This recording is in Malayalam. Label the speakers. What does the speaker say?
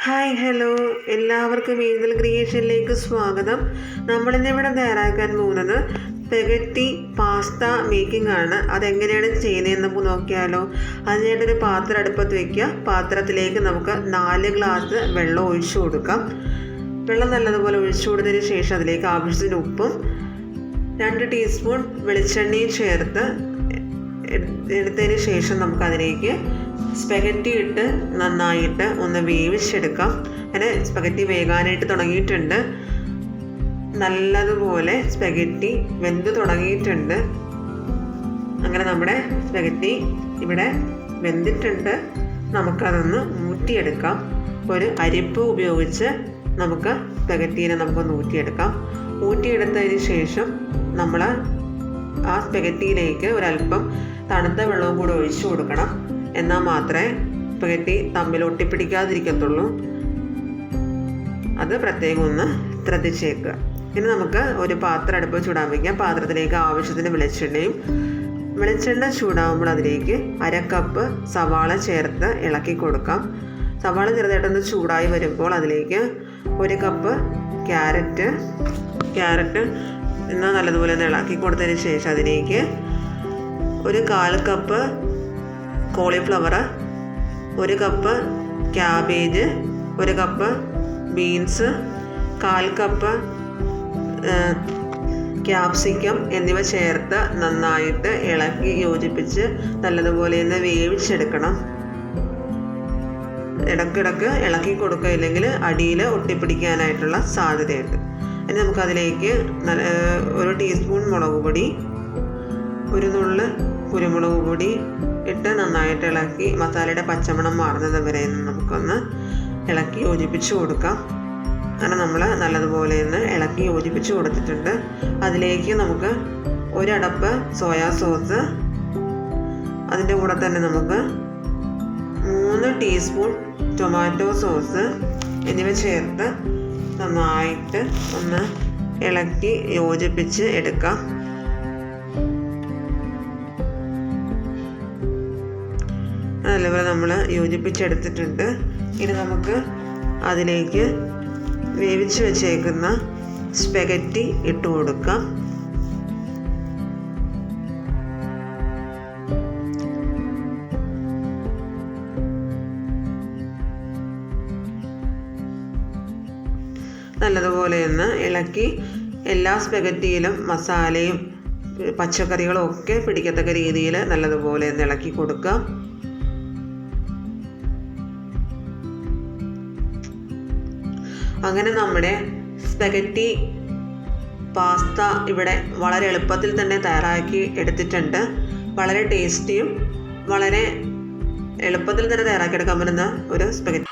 Speaker 1: ഹായ് ഹലോ, എല്ലാവർക്കും ഏഞ്ചൽ ക്രിയേഷനിലേക്ക് സ്വാഗതം. നമ്മളിന്നിവിടെ തയ്യാറാക്കാൻ പോകുന്നത് സ്പെഗറ്റി പാസ്ത മേക്കിംഗ് ആണ്. അതെങ്ങനെയാണ് ചെയ്യുന്നതെന്ന് നമുക്ക് നോക്കിയാലോ. അതിനായിട്ടൊരു പാത്രം അടുപ്പത്ത് വയ്ക്കുക. പാത്രത്തിലേക്ക് നമുക്ക് 4 ഗ്ലാസ് വെള്ളം ഒഴിച്ചു കൊടുക്കാം. വെള്ളം നല്ലതുപോലെ ഒഴിച്ചു കൊടുത്തതിന് ശേഷം അതിലേക്ക് ആവശ്യത്തിന് ഉപ്പും 2 ടീസ്പൂൺ വെളിച്ചെണ്ണയും ചേർത്ത് എടുത്തതിന് ശേഷം നമുക്കതിലേക്ക് സ്പെഗറ്റി ഇട്ട് നന്നായിട്ട് ഒന്ന് വേവിച്ചെടുക്കാം. അങ്ങനെ സ്പെഗറ്റി വേകാനായിട്ട് തുടങ്ങിയിട്ടുണ്ട്. നല്ലതുപോലെ സ്പെഗറ്റി വെന്ത് തുടങ്ങിയിട്ടുണ്ട്. അങ്ങനെ നമ്മുടെ സ്പെഗറ്റി ഇവിടെ വെന്തിട്ടുണ്ട്. നമുക്കതൊന്ന് ഊറ്റിയെടുക്കാം. ഒരു അരിപ്പ് ഉപയോഗിച്ച് നമുക്ക് സ്പെഗറ്റീനെ നമുക്കൊന്ന് ഊറ്റിയെടുക്കാം. ഊറ്റിയെടുത്തതിന് ശേഷം നമ്മൾ ആ സ്പെഗറ്റിയിലേക്ക് ഒരല്പം തണുത്ത വെള്ളവും കൂടെ ഒഴിച്ചു കൊടുക്കണം. എന്നാൽ മാത്രമേ സ്പെഗറ്റി തമ്മിൽ ഒട്ടിപ്പിടിക്കാതിരിക്കത്തുള്ളൂ. അത് പ്രത്യേകം ഒന്ന് ശ്രദ്ധിച്ചേക്കുക. ഇനി നമുക്ക് ഒരു പാത്രം അടുപ്പ് ചൂടാൻ വയ്ക്കാം. പാത്രത്തിലേക്ക് ആവശ്യത്തിന് വെളിച്ചെണ്ണ ചൂടാകുമ്പോൾ അതിലേക്ക് 1/2 കപ്പ് സവാള ചേർത്ത് ഇളക്കി കൊടുക്കാം. സവാള ചെറുതായിട്ടൊന്ന് ചൂടായി വരുമ്പോൾ അതിലേക്ക് 1 കപ്പ് ക്യാരറ്റ് എന്നാൽ നല്ലതുപോലെ ഒന്ന് ഇളക്കി കൊടുത്തതിന് ശേഷം അതിലേക്ക് 1/4 cup cauliflower, 1 cup cabbage, 1 cup beans, 1/4 cup capsicum എന്നിവ ചേർത്ത് നന്നായിട്ട് ഇളക്കി യോജിപ്പിച്ച് നല്ലതുപോലെ ഒന്ന് വേവിച്ചെടുക്കണം. ഇടയ്ക്കിടയ്ക്ക് ഇളക്കി കൊടുക്കുക, ഇല്ലെങ്കിൽ അടിയിൽ ഒട്ടിപ്പിടിക്കാനായിട്ടുള്ള സാധ്യതയുണ്ട്. ഇനി നമുക്കതിലേക്ക് 1 ടീസ്പൂൺ മുളക് പൊടി, 1 നുള്ള് കുരുമുളക് പൊടി ഇട്ട് നന്നായിട്ട് ഇളക്കി മസാലയുടെ പച്ചമണം മാറുന്നത് വരെ നമുക്കൊന്ന് ഇളക്കി യോജിപ്പിച്ച് കൊടുക്കാം. അങ്ങനെ നമ്മൾ നല്ലതുപോലെ ഒന്ന് ഇളക്കി യോജിപ്പിച്ച് കൊടുത്തിട്ടുണ്ട്. അതിലേക്ക് നമുക്ക് 1 അടപ്പ് സോയാ സോസ്, അതിൻ്റെ കൂടെ തന്നെ നമുക്ക് 3 ടീസ്പൂൺ ടൊമാറ്റോ സോസ് എന്നിവ ചേർത്ത് നന്നായിട്ട് ഒന്ന് ഇളക്കി യോജിപ്പിച്ച് എടുക്കാം. നല്ലപോലെ നമ്മൾ യോജിപ്പിച്ചെടുത്തിട്ടുണ്ട്. ഇനി നമുക്ക് അതിലേക്ക് വേവിച്ച് വെച്ചേക്കുന്ന സ്പെഗറ്റി ഇട്ട് കൊടുക്കാം. നല്ലതുപോലെ ഒന്ന് ഇളക്കി എല്ലാ സ്പെഗറ്റിയിലും മസാലയും പച്ചക്കറികളും ഒക്കെ പിടിക്കത്തക്ക രീതിയിൽ നല്ലതുപോലെ ഒന്ന് ഇളക്കി കൊടുക്കാം. അങ്ങനെ നമ്മുടെ സ്പെഗറ്റി പാസ്ത ഇവിടെ വളരെ എളുപ്പത്തിൽ തന്നെ തയ്യാറാക്കി എടുത്തിട്ടുണ്ട്. വളരെ ടേസ്റ്റിയും വളരെ എളുപ്പത്തിൽ തന്നെ തയ്യാറാക്കിയെടുക്കാൻ പറ്റുന്ന ഒരു സ്പെഗറ്റി.